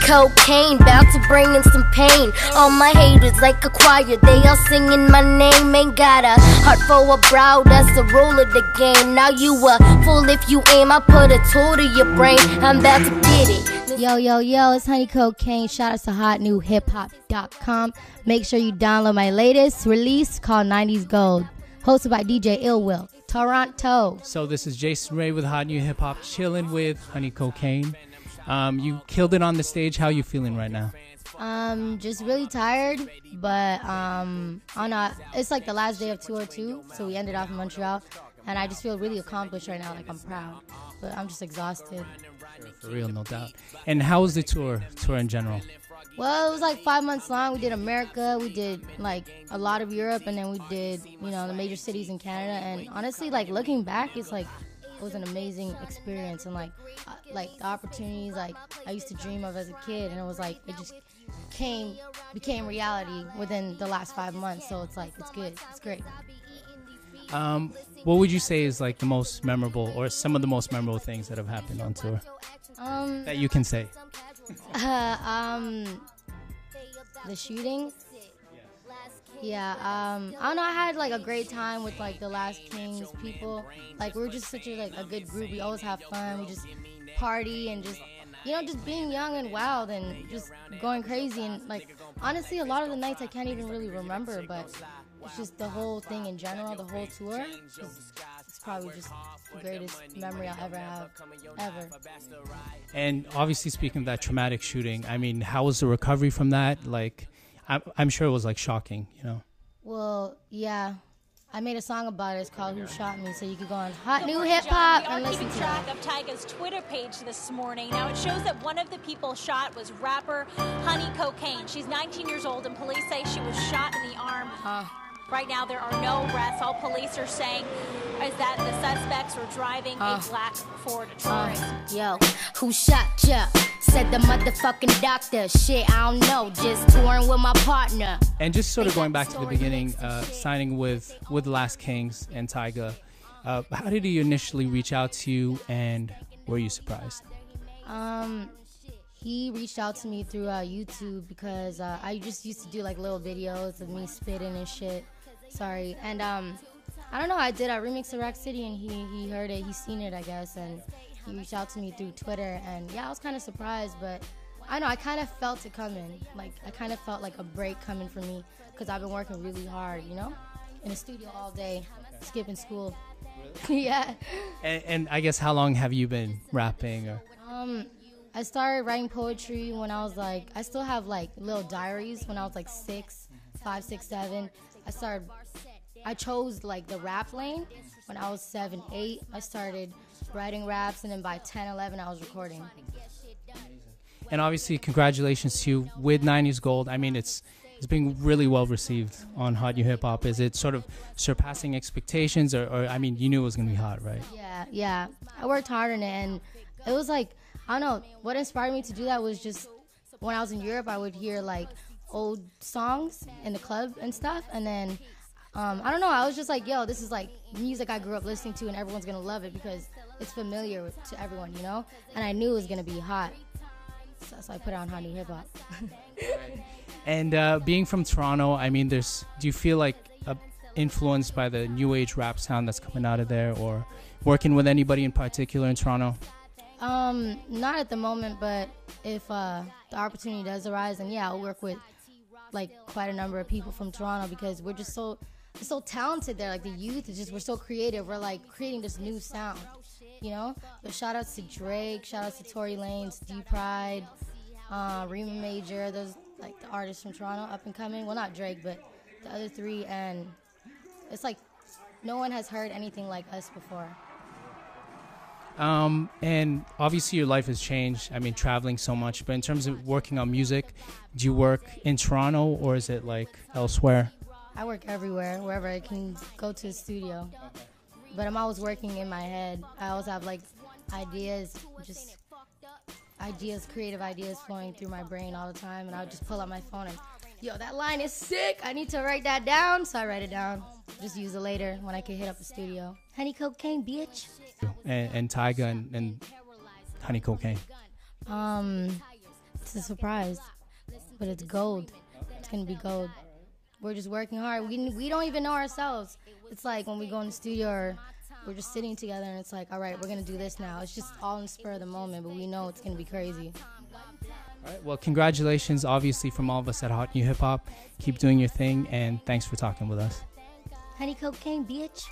cocaine, bout to bring in some pain. All my haters like a choir, they all singing my name. Ain't got a heart for a brow, that's the rule of the game. Now you a fool if you aim, I put a tool to your brain. I'm about to get it. Yo, yo, yo, it's Honey Cocaine. Shout out to HotNewHipHop.com. Make sure you download my latest release called 90s Gold, hosted by DJ Ill Will, Toronto. So this is Jason Ray with Hot New Hip Hop, chilling with Honey Cocaine. You killed it on the stage. How are you feeling right now? Just really tired, but it's like the last day of tour too, so we ended off in Montreal, and I just feel really accomplished right now. Like I'm proud, but I'm just exhausted. For real, no doubt. And how was the tour in general? Well, it was like 5 months long. We did America, we did like a lot of Europe, and then we did, the major cities in Canada. And honestly, like looking back, it's like it was an amazing experience, and like the opportunities like I used to dream of as a kid, and it was like it just became reality within the last 5 months. So it's like it's good, it's great. What would you say is like the most memorable, or some of the most memorable things that have happened on tour that you can say? The shooting. Yeah, I don't know, I had like a great time with like the Last Kings people. Like we're just such a good group. We always have fun. We just party and just just being young and wild and just going crazy. And like honestly, a lot of the nights I can't even really remember, but it's just the whole thing in general, the whole tour. It's probably just the greatest memory I'll ever have, ever. And obviously, speaking of that traumatic shooting, I mean, how was the recovery from that? Like, I'm sure it was like shocking, Well, yeah. I made a song about it. It's called "Who Shot Me," so you could go on Hot New Hip Hop and listen to it. We are keeping track of Tyga's Twitter page this morning. Now, it shows that one of the people shot was rapper Honey Cocaine. She's 19 years old, and police say she was shot in the arm. Right now, there are no arrests. All police are saying is that the suspects were driving a black Ford Taurus. Yo, who shot ya? Said the motherfucking doctor. Shit, I don't know. Just touring with my partner. And just sort of going back to the beginning, signing with Last Kings and Tyga. How did he initially reach out to you, and were you surprised? He reached out to me through YouTube because I just used to do like little videos of me spitting and shit. Sorry. And I don't know, I remixed the Rack City, and he heard it, he's seen it, I guess, and he reached out to me through Twitter. And yeah, I was kind of surprised, but I know, I kind of felt it coming. Like I kind of felt like a break coming for me, because I've been working really hard, in the studio all day, skipping school. Really? Yeah. And I guess, how long have you been rapping? Or I started writing poetry when I was like, I still have like little diaries when I was like 5, 6, 7. I chose like the rap lane when I was 7, 8. I started writing raps, and then by 10, 11, I was recording. And obviously, congratulations to you with 90s Gold. I mean, it's being really well received on Hot New Hip Hop. Is it sort of surpassing expectations, or I mean, you knew it was gonna be hot, right? Yeah. I worked hard on it, and it was like, I don't know, what inspired me to do that was just when I was in Europe, I would hear like old songs in the club and stuff, and then I don't know, I was just like, yo, this is like music I grew up listening to, and everyone's gonna love it because it's familiar to everyone, and I knew it was gonna be hot, so I put it on Hot New Hip Hop. And being from Toronto, I mean, do you feel like influenced by the new age rap sound that's coming out of there, or working with anybody in particular in Toronto? Not at the moment, but if the opportunity does arise, then yeah, I'll work with like quite a number of people from Toronto, because we're just so talented there. Like the youth is we're so creative. We're like creating this new sound, But shout outs to Drake, shout outs to Tory Lanez, D Pride, Rima Major. Those like the artists from Toronto, up and coming. Well, not Drake, but the other three. And it's like no one has heard anything like us before. And obviously your life has changed. I mean, traveling so much. But in terms of working on music, do you work in Toronto, or is it like elsewhere? I work everywhere, wherever I can go to the studio. But I'm always working in my head. I always have like creative ideas flowing through my brain all the time. And I'll just pull out my phone and, yo, that line is sick. I need to write that down. So I write it down. Just use it later when I can hit up the studio. Honey Cocaine, bitch. And Tyga and Honey Cocaine. It's a surprise, but it's gold. It's gonna be gold. We're just working hard. We don't even know ourselves. It's like when we go in the studio, or we're just sitting together, and it's like, all right, we're gonna do this now. It's just all in the spur of the moment, but we know it's gonna be crazy. All right, well, congratulations, obviously, from all of us at Hot New Hip Hop. Keep doing your thing, and thanks for talking with us. Honey cocaine, bitch.